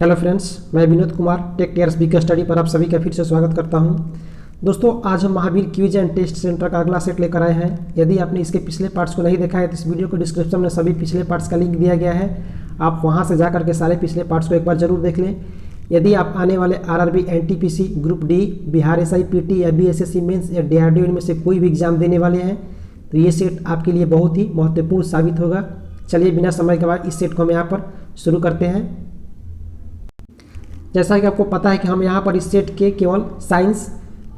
Hello friends, मैं Vinod Kumar tech TRS BK study पर आप सभी का फिर से स्वागत करता हूं। दोस्तों, आज हम Mahavir quiz and test centre का अगला सेट लेकर आए हैं। यदि आपने इसके पिछले पार्ट्स को नहीं देखा है तो इस वीडियो को डिस्क्रिप्शन में सभी पिछले पार्ट्स का लिंक दिया गया है। आप वहां से जाकर के सारे पिछले पार्ट्स को एक बार जरूर देख लें। यदि आप आने वाले RRB, NTPC, group D, Bihar SIPT या बीएसएससी मेंस या डीआरडीओ इनमें से कोई भी एग्जाम देने वाले हैं तो ये सेट आपके लिए बहुत ही महत्वपूर्ण साबित होगा। चलिए बिना समय के बाद इस सेट को हम यहाँ पर शुरू करते हैं। जैसा कि आपको पता है कि हम यहाँ पर इस सेट के केवल साइंस,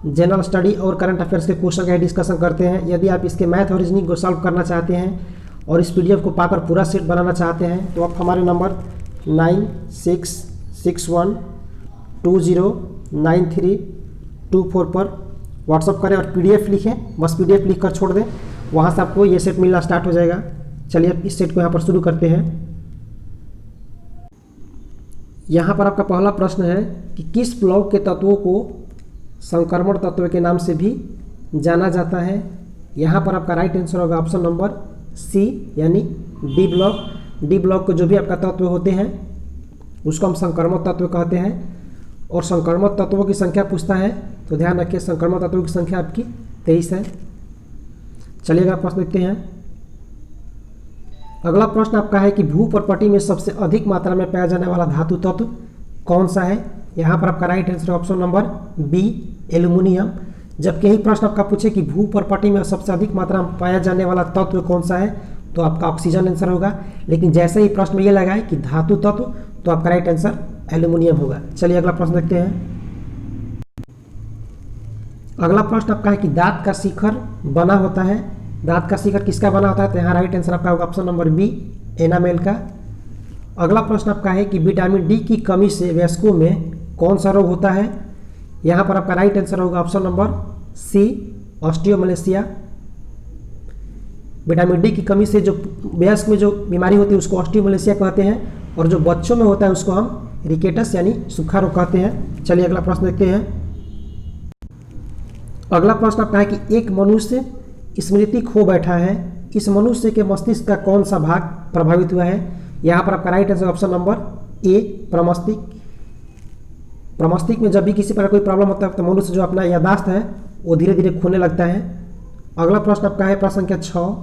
जनरल स्टडी और करंट अफेयर्स के क्वेश्चन का डिस्कशन करते हैं। यदि आप इसके मैथ और रीजनिंग को सॉल्व करना चाहते हैं और इस पीडीएफ को पाकर पूरा सेट बनाना चाहते हैं तो आप हमारे नंबर 9661209324 पर व्हाट्सअप करें और पीडीएफ लिखें। बस पीडीएफ लिख कर छोड़ दें, वहाँ से आपको ये सेट मिलना स्टार्ट हो जाएगा। चलिए अब इस सेट को यहाँ पर शुरू करते हैं। यहाँ पर आपका पहला प्रश्न है कि किस ब्लॉक के तत्वों को संक्रमण तत्व के नाम से भी जाना जाता है। यहाँ पर आपका राइट आंसर होगा ऑप्शन नंबर सी यानी डी ब्लॉक। डी ब्लॉक के जो भी आपका तत्व होते हैं उसको हम संक्रमण तत्व कहते हैं। और संक्रमण तत्वों की संख्या पूछता है तो ध्यान रखिए, संक्रमण तत्वों की संख्या आपकी 23 है। चलिएगा प्रश्न देखते हैं। अगला प्रश्न आपका है कि भूपर्पटी में सबसे अधिक मात्रा में पाया जाने वाला धातु तत्व कौन सा है। यहाँ पर आपका right answer option number B aluminium. जबकि यही प्रश्न आपका पूछे कि भूपर्पटी में सबसे अधिक मात्रा में पाया जाने वाला तत्व कौन सा है तो आपका ऑक्सीजन आंसर होगा। लेकिन जैसे ही प्रश्न में ये लगा है कि धातु तत्व तो आपका राइट आंसर एल्युमिनियम होगा। चलिए अगला प्रश्न देखते हैं। अगला प्रश्न आपका है कि दांत का शिखर बना होता है। दांत का शिखर किसका बना होता है तो यहाँ राइट आंसर आपका होगा ऑप्शन नंबर बी एनामेल का। अगला प्रश्न आपका है कि विटामिन डी की कमी से वयस्कों में कौन सा रोग होता है। यहाँ पर आपका राइट आंसर होगा option number C osteomalacia. Vitamin D की कमी से जो वयस्क में जो बीमारी होती है उसको ऑस्टियोमलेशिया कहते हैं और जो बच्चों में होता है उसको हम रिकेटस यानी सूखा रोग कहते हैं। चलिए अगला प्रश्न देखते हैं। अगला प्रश्न आपका है कि एक मनुष्य स्मृति खो बैठा है, इस मनुष्य के मस्तिष्क का कौन सा भाग प्रभावित हुआ है। यहाँ पर आपका right answer option number A प्रमस्तिष्क। प्रमस्तिष्क में जब भी किसी प्रकार कोई प्रॉब्लम होता है तो मनुष्य जो अपना याददाश्त है वो धीरे धीरे खोने लगता है। अगला प्रश्न आपका है प्रश्न संख्या 6।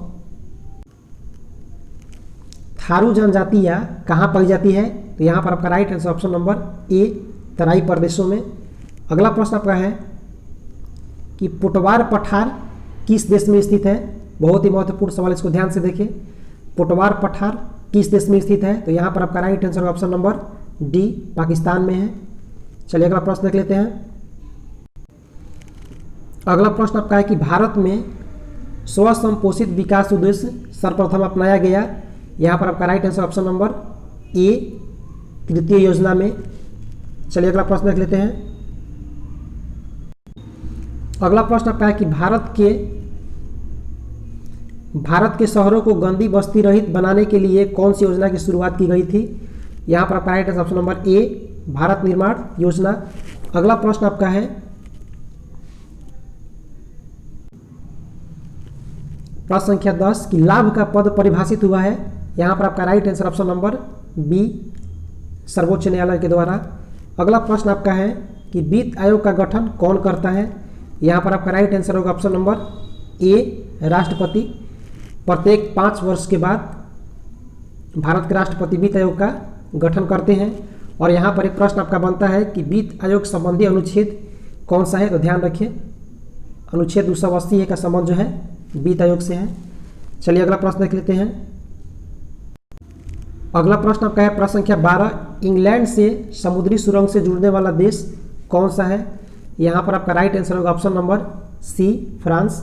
थारू जनजातियाँ कहाँ पाई जाती है तो यहाँ पर आपका right answer option number A तराई प्रदेशों में। अगला प्रश्न आपका है कि पुटवार पठार किस देश में स्थित है। बहुत ही महत्वपूर्ण सवाल, इसको ध्यान से देखिए। पुटवार पठार किस देश में स्थित है तो यहाँ पर आपका right answer option number D Pakistan में है। चलिए अगला प्रश्न देख लेते हैं। अगला प्रश्न आपका है कि भारत में स्वसंपोषित विकास उद्देश्य सर्वप्रथम अपनाया गया। यहाँ पर आपका राइट आंसर ऑप्शन नंबर ए तृतीय योजना में। चलिए अगला प्रश्न देख लेते हैं। अगला प्रश्न आपका है कि भारत के शहरों को गंदी बस्ती रहित बनाने के लिए कौन सी योजना की शुरुआत की गई थी। यहाँ पर आपका राइट आंसर ऑप्शन नंबर ए भारत निर्माण योजना। अगला प्रश्न आपका है प्रश्न संख्या 10 कि लाभ का पद परिभाषित हुआ है। यहाँ पर आपका right answer option number B सर्वोच्च न्यायालय के द्वारा। अगला प्रश्न आपका है कि वित्त आयोग का गठन कौन करता है। यहाँ पर आपका राइट आंसर होगा ऑप्शन नंबर ए राष्ट्रपति। प्रत्येक 5 वर्ष के बाद भारत के राष्ट्रपति वित्त आयोग का गठन करते हैं। और यहाँ पर एक प्रश्न आपका बनता है कि वित्त आयोग संबंधी अनुच्छेद कौन सा है तो ध्यान रखिए अनुच्छेद 280 का संबंध जो है वित्त आयोग से है। चलिए अगला प्रश्न देख लेते हैं। अगला प्रश्न आपका है प्रश्न संख्या 12 इंग्लैंड से समुद्री सुरंग से जुड़ने वाला देश कौन सा है। यहाँ पर आपका राइट आंसर होगा option number C France.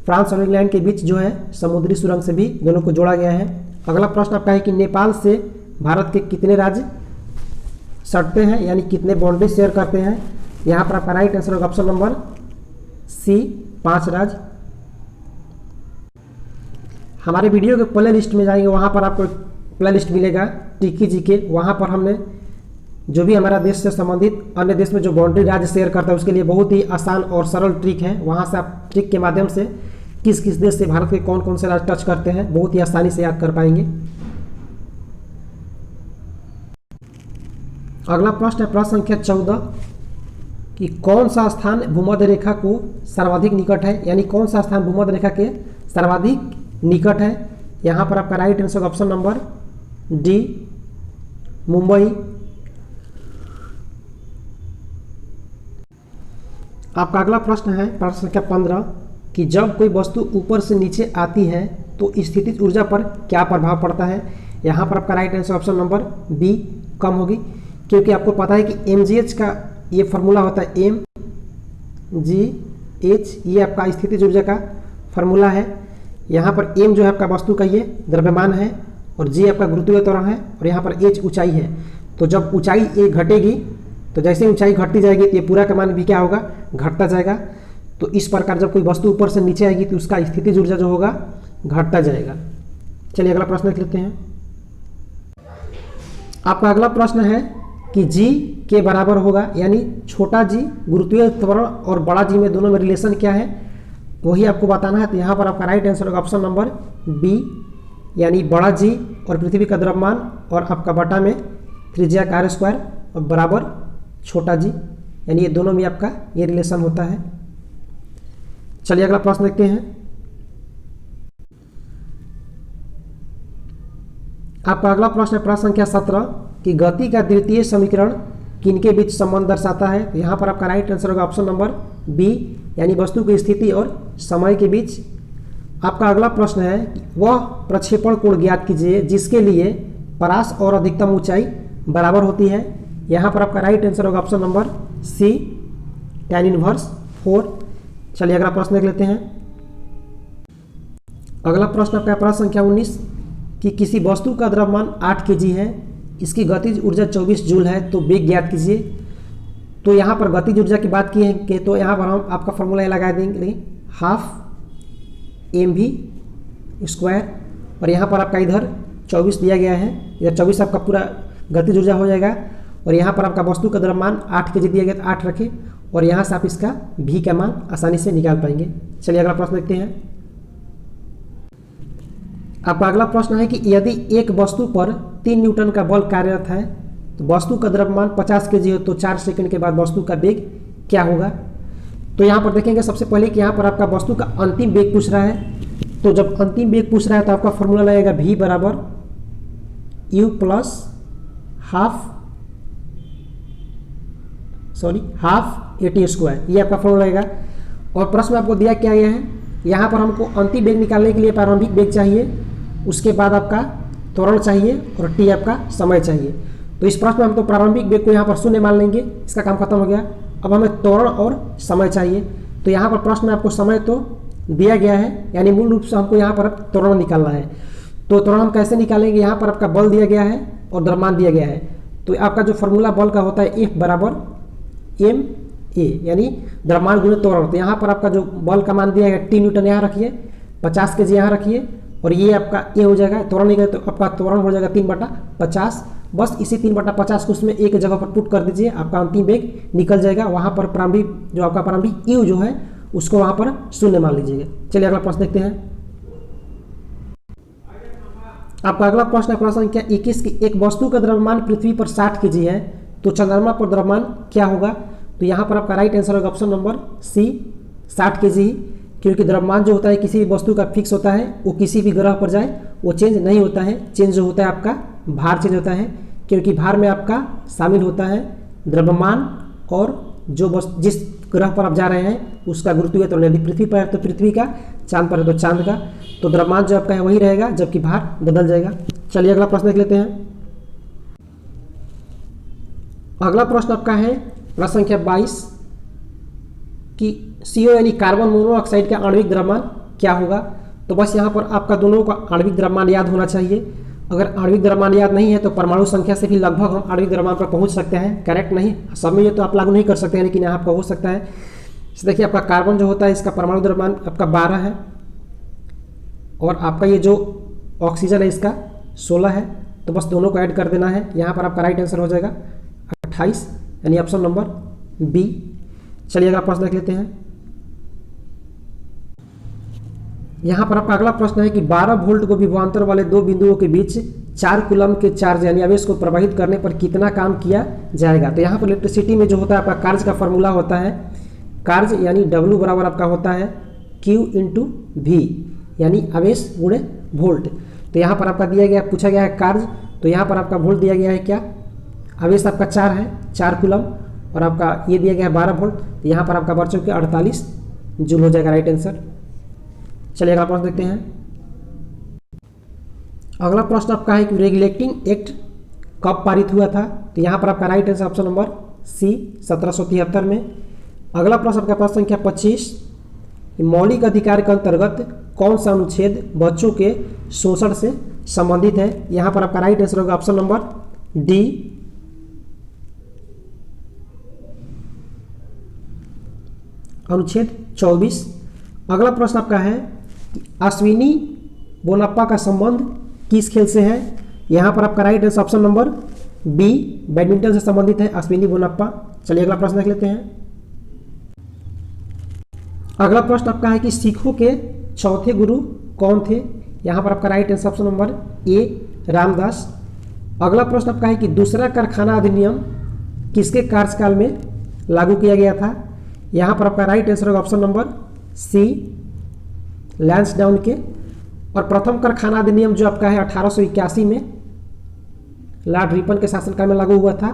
France और इंग्लैंड के बीच जो है समुद्री सुरंग से भी दोनों को जोड़ा गया है। अगला प्रश्न आपका है कि नेपाल से भारत के कितने राज्य सटते हैं यानी कितने बाउंड्री शेयर करते हैं। यहाँ पर आपका राइट आंसर होगा ऑप्शन नंबर सी 5 राज्य। हमारे वीडियो के प्ले लिस्ट में जाएंगे, वहाँ पर आपको प्ले लिस्ट मिलेगा टिकी जी के। वहाँ पर हमने जो भी हमारा देश से संबंधित अन्य देश में जो बाउंड्री राज्य शेयर करता है उसके लिए बहुत ही आसान और सरल ट्रिक है। वहाँ से आप ट्रिक के माध्यम से किस किस देश से भारत के कौन कौन से राज्य टच करते हैं बहुत ही आसानी से याद कर पाएंगे। अगला प्रश्न है प्रश्न संख्या 14 कि कौन सा स्थान भूमध्य रेखा को सर्वाधिक निकट है, यानी कौन सा स्थान भूमध्य रेखा के सर्वाधिक निकट है। यहाँ पर आपका right answer option number D Mumbai. आपका अगला प्रश्न है प्रश्न संख्या 15 कि जब कोई वस्तु ऊपर से नीचे आती है तो स्थितिज ऊर्जा पर क्या प्रभाव पड़ता है। यहाँ पर आपका right answer option number B कम होगी, क्योंकि आपको पता है कि mgh का ये फार्मूला होता है mgh, ये आपका स्थितिज ऊर्जा का फार्मूला है। यहाँ पर m जो है आपका वस्तु का ये द्रव्यमान है और g आपका गुरुत्वीय त्वरण है और यहाँ पर h ऊंचाई है। तो जब ऊंचाई ये घटेगी तो जैसे ऊंचाई घटती जाएगी तो ये पूरा का मान भी क्या होगा, घटता जाएगा। तो इस प्रकार जब कोई वस्तु ऊपर से नीचे आएगी तो उसका स्थितिज ऊर्जा जो होगा घटता जाएगा। चलिए अगला प्रश्न लिख लेते हैं। आपका अगला प्रश्न है कि g के बराबर होगा, यानी छोटा g गुरुत्वीय त्वरण और बड़ा g में दोनों में रिलेशन क्या है वही आपको बताना है। तो यहाँ पर आपका राइट आंसर होगा ऑप्शन नंबर बी, यानी बड़ा g और पृथ्वी का द्रव्यमान और आपका बटा में त्रिज्या का r² और बराबर छोटा g, यानी ये दोनों में आपका ये रिलेशन होता है। चलिए अगला प्रश्न देखते हैं। आपका अगला प्रश्न है प्रश्न संख्या 17 कि गति का द्वितीय समीकरण किनके बीच संबंध दर्शाता है। तो यहाँ पर आपका राइट आंसर होगा ऑप्शन नंबर बी, यानी वस्तु की स्थिति और समय के बीच। आपका अगला प्रश्न है कि वह प्रक्षेपण कोण ज्ञात कीजिए जिसके लिए परास और अधिकतम ऊंचाई बराबर होती है। यहाँ पर आपका राइट आंसर होगा option number C, tan inverse 4। चलिए अगला प्रश्न देख लेते हैं। अगला प्रश्न आपका प्रश्न संख्या 19 कि किसी वस्तु का द्रव्यमान 8 kg है, इसकी गतिज ऊर्जा 24 जूल है, तो वेग ज्ञात कीजिए। तो यहाँ पर गतिज ऊर्जा की बात की है कि तो यहाँ पर हम आपका फॉर्मूला लगा देंगे हाफ mv² और यहाँ पर आपका इधर 24 दिया गया है, इधर 24 आपका पूरा गतिज ऊर्जा हो जाएगा और यहाँ पर आपका वस्तु का द्रव्यमान 8 kg दिया गया तो 8 रखें और यहाँ से आप इसका v का मान आसानी से निकाल पाएंगे। चलिए अगला प्रश्न देखते हैं। आपका अगला प्रश्न है कि यदि एक वस्तु पर 3 न्यूटन का बल कार्यरत है तो वस्तु का द्रव्यमान 50 kg हो तो 4 सेकंड के बाद वस्तु का वेग क्या होगा। तो यहाँ पर देखेंगे सबसे पहले कि यहाँ पर आपका वस्तु का अंतिम वेग पूछ रहा है। तो जब अंतिम वेग पूछ रहा है तो आपका फॉर्मूला लगेगा v बराबर u प्लस हाफ at², ये आपका फॉर्मूला लगेगा। और प्रश्न में आपको दिया क्या गया है, यहाँ पर हमको अंतिम वेग निकालने के लिए प्रारंभिक वेग चाहिए, उसके बाद आपका त्वरण चाहिए और t आपका समय चाहिए। तो इस प्रश्न में हम तो प्रारंभिक वेग को यहाँ पर 0 मान लेंगे, इसका काम खत्म हो गया। अब हमें त्वरण और समय चाहिए। तो यहाँ पर प्रश्न में आपको समय तो दिया गया है, यानी मूल रूप से हमको यहाँ पर त्वरण निकालना है। तो त्वरण हम कैसे निकालेंगे, यहाँ पर आपका बल दिया गया है और द्रव्यमान दिया गया है। तो आपका जो फॉर्मूला बल का होता है F बराबर ma, यानी द्रव्यमान गुणित त्वरण। तो यहाँ पर आपका जो बल का मान दिया गया 3 न्यूटन यहाँ रखिए, 50 kg यहाँ रखिए और ये आपका ये हो जाएगा त्वरण निकले तो आपका त्वरण हो जाएगा 3/50। बस इसी 3/50 को उसमें एक जगह पर पुट कर दीजिए, आपका अंतिम वेग निकल जाएगा। वहाँ पर प्रारंभिक जो आपका प्रारंभिक u जो है उसको वहाँ पर 0 मान लीजिएगा। चलिए अगला प्रश्न देखते हैं। आपका अगला प्रश्न है प्रश्न संख्या 21 की एक वस्तु का द्रव्यमान पृथ्वी पर 60 kg है तो चंद्रमा पर द्रव्यमान क्या होगा। तो यहाँ पर आपका राइट आंसर होगा ऑप्शन नंबर सी, 60 kg ही, क्योंकि द्रव्यमान जो होता है किसी भी वस्तु का फिक्स होता है, वो किसी भी ग्रह पर जाए वो चेंज नहीं होता है। चेंज जो होता है आपका भार चेंज होता है, क्योंकि भार में आपका शामिल होता है द्रव्यमान और जो जिस ग्रह पर आप जा रहे हैं उसका गुरुत्वीय त्वरण। यदि पृथ्वी पर है तो पृथ्वी का, चांद पर है तो चांद का। तो द्रव्यमान जो आपका है वही रहेगा, जबकि भार बदल जाएगा। चलिए अगला प्रश्न देख लेते हैं। अगला प्रश्न आपका है प्रश्न संख्या 22 कि CO यानी कार्बन मोनोऑक्साइड का आणविक द्रव्यमान क्या होगा। तो बस यहाँ पर आपका दोनों का आणविक द्रव्यमान याद होना चाहिए। अगर आणविक द्रव्यमान याद नहीं है तो परमाणु संख्या से भी लगभग हम आणविक द्रव्यमान पर पहुँच सकते हैं। करेक्ट नहीं, सब में ये तो आप लागू नहीं कर सकते हैं, लेकिन यहाँ पर हो सकता है। देखिए आपका कार्बन जो होता है इसका परमाणु द्रव्यमान आपका 12 है और आपका ये जो ऑक्सीजन है इसका 16 है। तो बस दोनों को ऐड कर देना है। यहाँ पर आपका राइट आंसर हो जाएगा 28, यानी ऑप्शन नंबर बी। चलिए अगला प्रश्न देख लेते हैं। यहाँ पर आपका अगला प्रश्न है कि 12 वोल्ट को विभवांतर वाले दो बिंदुओं के बीच 4 कूलम के चार्ज यानी आवेश को प्रवाहित करने पर कितना काम किया जाएगा। तो यहाँ पर इलेक्ट्रिसिटी में जो होता है आपका कार्य का फॉर्मूला होता है, कार्य यानी W बराबर आपका होता है Q इंटू V यानी आवेश गुणे वोल्ट। तो यहाँ पर आपका दिया गया, पूछा गया है कार्य, तो यहाँ पर आपका वोल्ट दिया गया है क्या, आवेश आपका 4 है, 4 कूलम, और आपका ये दिया गया है 12 वोल्ट। तो यहाँ पर आपका बढ़ चुके 48 जूल हो जाएगा, राइट आंसर। चलिए अगला प्रश्न देखते हैं। अगला प्रश्न आपका है कि रेगुलेटिंग एक्ट कब पारित हुआ था। तो यहाँ पर आपका right answer option number C 1773 में। अगला प्रश्न आपका प्रश्न संख्या 25, मौलिक अधिकार के अंतर्गत कौन सा अनुच्छेद बच्चों के शोषण से संबंधित है। यहाँ पर आपका राइट आंसर होगा ऑप्शन नंबर डी, अनुच्छेद 24। अगला प्रश्न आपका है कि अश्विनी बोनाप्पा का संबंध किस खेल से है। यहाँ पर आपका right answer option number B, badminton से संबंधित है अश्विनी बोनाप्पा। चलिए अगला प्रश्न देख लेते हैं। अगला प्रश्न आपका है कि सिखों के चौथे गुरु कौन थे। यहाँ पर आपका राइट आंसर ऑप्शन नंबर ए, रामदास। अगला प्रश्न आपका है कि दूसरा कारखाना अधिनियम किसके कार्यकाल में लागू किया गया था। यहाँ पर आपका राइट आंसर होगा ऑप्शन नंबर सी, लैंसडाउन के। और प्रथम कारखाना अधिनियम जो आपका है 1881 में लॉर्ड रिपन के शासनकाल में लागू हुआ था,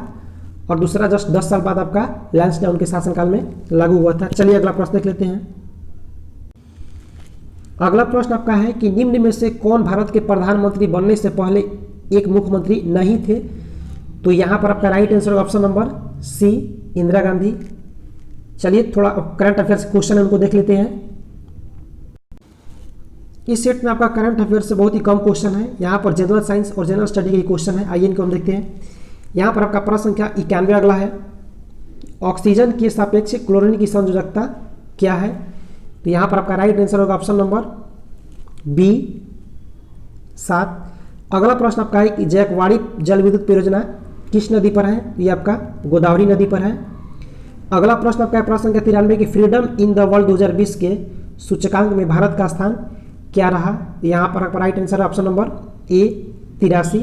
और दूसरा जस्ट 10 साल बाद आपका लैंसडाउन के शासनकाल में लागू हुआ था। चलिए अगला प्रश्न देख लेते हैं। अगला प्रश्न आपका है कि निम्न में से कौन भारत के प्रधानमंत्री बनने से पहले एक मुख्यमंत्री नहीं थे। तो यहाँ पर आपका right answer option number C, Indira Gandhi. चलिए थोड़ा करंट अफेयर्स क्वेश्चन उनको देख लेते हैं। इस सेट में आपका करंट अफेयर्स से बहुत ही कम क्वेश्चन है। यहाँ पर जनरल साइंस और जनरल स्टडी के क्वेश्चन है, आइए इनको हम देखते हैं। यहाँ पर आपका प्रश्न संख्या 91 अगला है, ऑक्सीजन के सापेक्ष क्लोरीन की संयोजकता क्या है। तो यहाँ पर आपका राइट आंसर होगा ऑप्शन नंबर बी, 7। अगला प्रश्न आपका है कि जयकवाड़ी जल विद्युत परियोजना किस नदी पर है। ये आपका गोदावरी नदी पर है। अगला प्रश्न आपका है प्रश्न संख्या 93 कि फ्रीडम इन द वर्ल्ड 2020 के सूचकांक में भारत का स्थान क्या रहा। यहाँ पर आपका राइट आंसर है ऑप्शन नंबर ए, 83।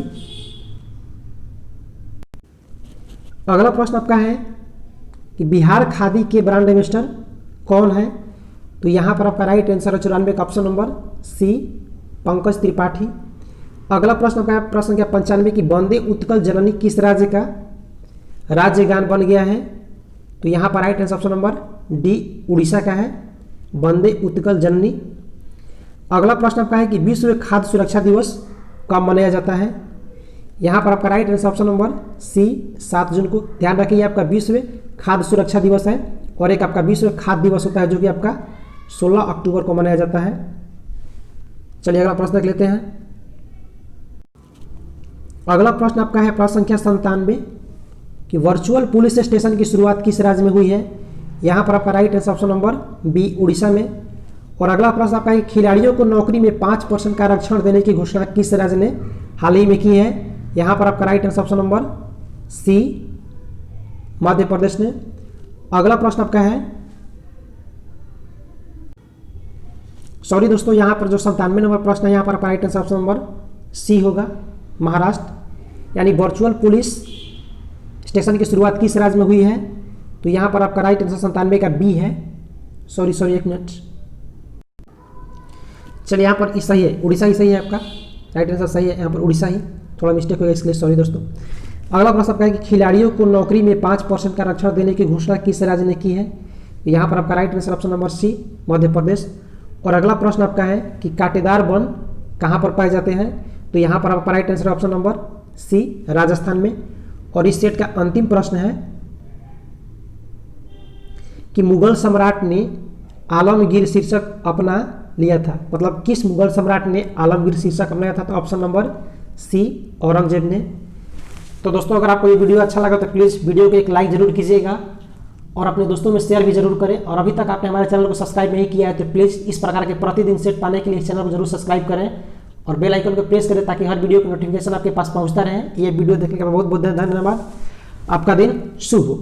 अगला प्रश्न आपका है कि बिहार खादी के ब्रांड एम्बेसडर कौन है। तो यहाँ पर आपका राइट आंसर है 94 का option number C, Pankaj Tripathi. अगला प्रश्न आपका है प्रश्न संख्या 95 कि वंदे उत्कल जननी किस राज्य का राज्य गान बन गया है। तो यहाँ पर right answer option number D, Orissa का है, वंदे उत्कल जननी। अगला प्रश्न आपका है कि विश्व खाद्य सुरक्षा दिवस कब मनाया जाता है। यहाँ पर आपका right answer option number C, 7 जून को। ध्यान रखिए आपका विश्व खाद्य सुरक्षा दिवस है, और एक आपका विश्व खाद्य दिवस होता है जो कि आपका 16 अक्टूबर को मनाया जाता है। चलिए अगला प्रश्न देख लेते हैं। अगला प्रश्न आपका है प्रश्न संख्या 97 कि वर्चुअल पुलिस स्टेशन की शुरुआत किस राज्य में हुई है। यहाँ पर आपका right answer option number B, Orissa में। और अगला प्रश्न आपका है खिलाड़ियों को नौकरी में 5% का आरक्षण देने की घोषणा किस राज्य ने हाल ही में की है। यहाँ पर आपका right answer option number C, Madhya Pradesh ने। अगला प्रश्न आपका है, सॉरी दोस्तों, यहाँ पर जो 97 नंबर प्रश्न है यहाँ पर आपका right answer option number C होगा, महाराष्ट्र। यानी वर्चुअल पुलिस स्टेशन की शुरुआत किस राज्य में हुई है। तो यहाँ पर आपका राइट आंसर 97 का बी है। Sorry 1 minute. चलिए यहाँ पर सही है, उड़ीसा ही सही है आपका, राइट आंसर सही है यहाँ पर उड़ीसा ही, थोड़ा मिस्टेक हो गया इसके लिए सॉरी दोस्तों। अगला प्रश्न आपका है कि खिलाड़ियों को नौकरी में 5% का आरक्षण देने की घोषणा किस राज्य ने की है। यहाँ पर आपका right answer option number C, Madhya Pradesh. और अगला प्रश्न आपका है कि कांटेदार वन कहाँ पर पाए जाते हैं। तो यहाँ पर आपका right answer option number C, Rajasthan में। और इस सेट का अंतिम प्रश्न है कि मुगल सम्राट ने आलमगीर शीर्षक अपना लिया था, मतलब किस मुगल सम्राट ने आलमगीर शीर्षक अपनाया था। तो ऑप्शन नंबर सी, औरंगजेब ने। तो दोस्तों अगर आपको ये वीडियो अच्छा लगा तो प्लीज़ वीडियो को एक लाइक जरूर कीजिएगा और अपने दोस्तों में शेयर भी जरूर करें। और अभी तक आपने हमारे चैनल को सब्सक्राइब नहीं किया है तो प्लीज़ इस प्रकार के प्रतिदिन सेट पाने के लिए इस चैनल को जरूर सब्सक्राइब करें और बेल आइकन को प्रेस करें ताकि हर वीडियो की नोटिफिकेशन आपके पास पहुंचता रहे। ये वीडियो देखने का बहुत बहुत धन्यवाद। आपका दिन शुभ हो।